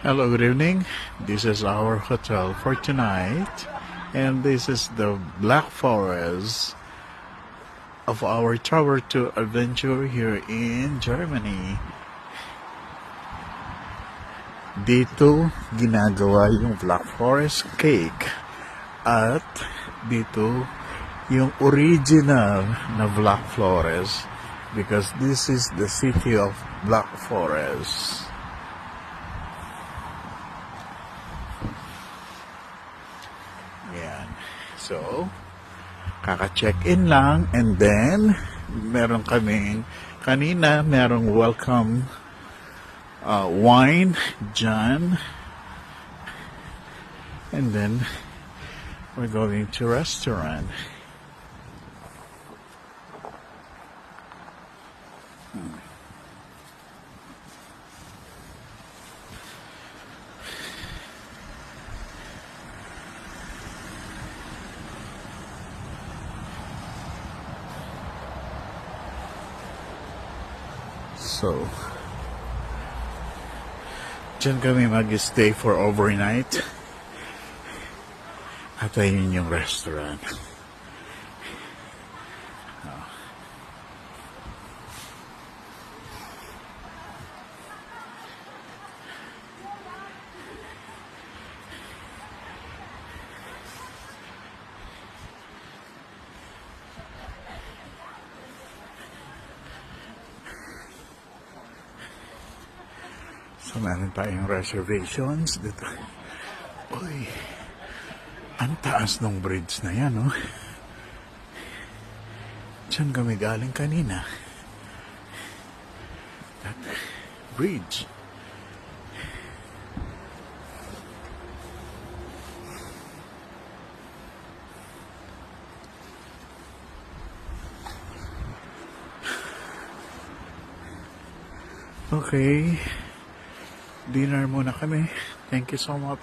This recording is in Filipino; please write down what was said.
Hello, good evening. This is our hotel for tonight, and this is the Black Forest of our Tower 2 adventure here in Germany. Dito ginagawa yung Black Forest cake at dito yung original na Black Forest because this is the city of Black Forest. Yan. So, kaka-check-in lang and then meron kaming kanina merong welcome wine dyan and then we're going to restaurant. So, dyan kami mag-stay for overnight. At ayun yung restaurant. So, meron tayong reservations dito. Uy, ang taas ng bridge na yan, oh. Diyan kami galing kanina. That bridge. Okay. Dinner muna kami. Thank you so much.